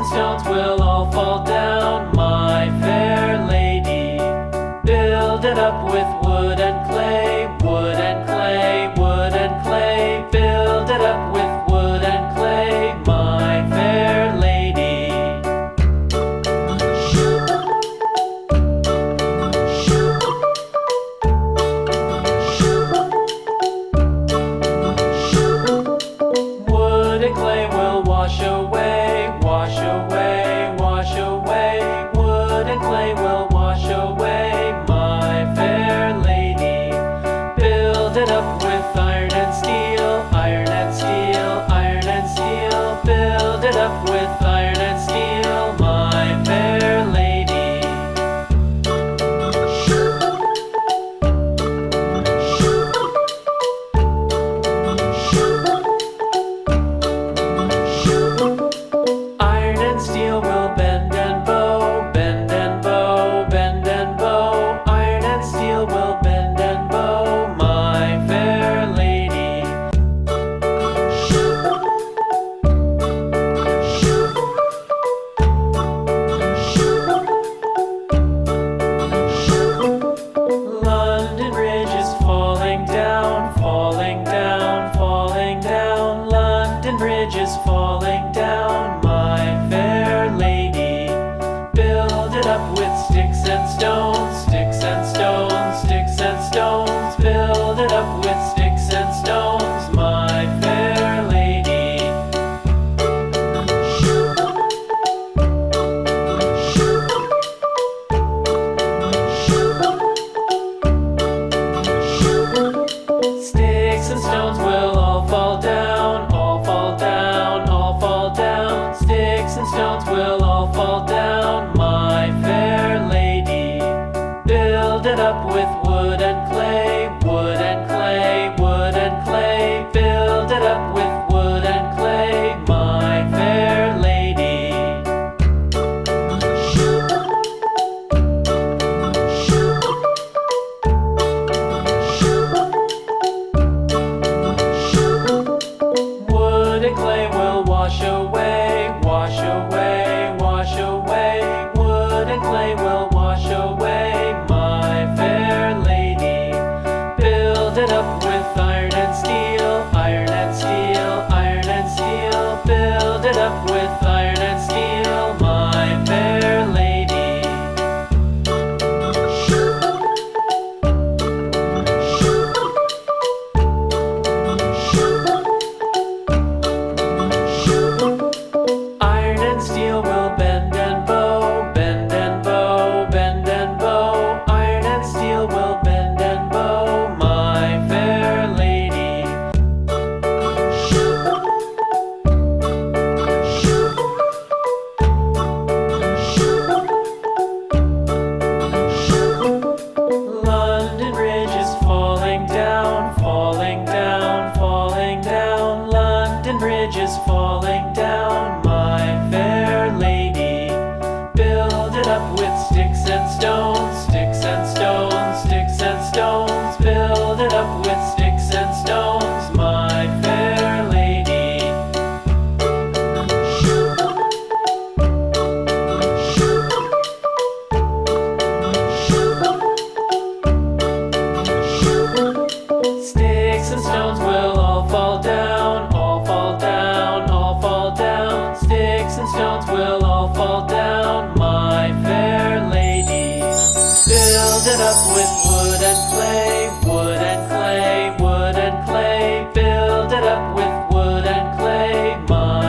and stones will all fall down, my fair lady. Build it up with wood and clay, wood and clay, wood and clay. Build it up with wood and clay, my fair lady. Wood and clay will wash away, wash away, wash away. Wood and clay will wash away, my fair lady. Build it up with iron and steel, iron and steel, iron and steel. Build it up with iron and steel, my fair lady. Iron and steel will bend and bow, bend and bow, bend and bow. Iron and steel will bend and bow, my fair lady. London Bridge is falling down, falling down, falling down. London Bridge is falling down, my fair lady. Build it up with sticks and stones, sticks and stones, sticks and stones. Build it up with sticks and stones, my fair lady. Sticks and stones will all fall down, all fall down, all fall down. Sticks and stones will all fall down, my fair lady. Build it up with wood and clay, wood and clay, wood and clay. Build it up with wood and clay, my fair lady. Wood and clay will wash away, wash away, wash away. Wood and clay will wash away, my fair lady. Build it up with iron and steel, iron and steel, iron and steel. Build it up with iron and steel, my fair lady. Iron and steel will bend and bow, bend and bow, bend and bow. Iron and steel will bend and bow, my fair lady. London Bridge is falling down, falling down, falling down. London Bridge is falling down, my fair lady. Build it up with sticks and stones, sticks and stones, sticks and stones. Build it up with sticks and stones, my fair lady. Sticks and stones will all fall down, all fall down, all fall down. Sticks and stones will all fall down, my fair lady. Build it up with wood and clay, wood and clay, wood and clay. Build it up with wood and clay, my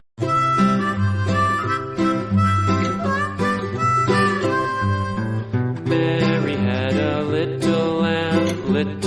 Mary had a little lamb, little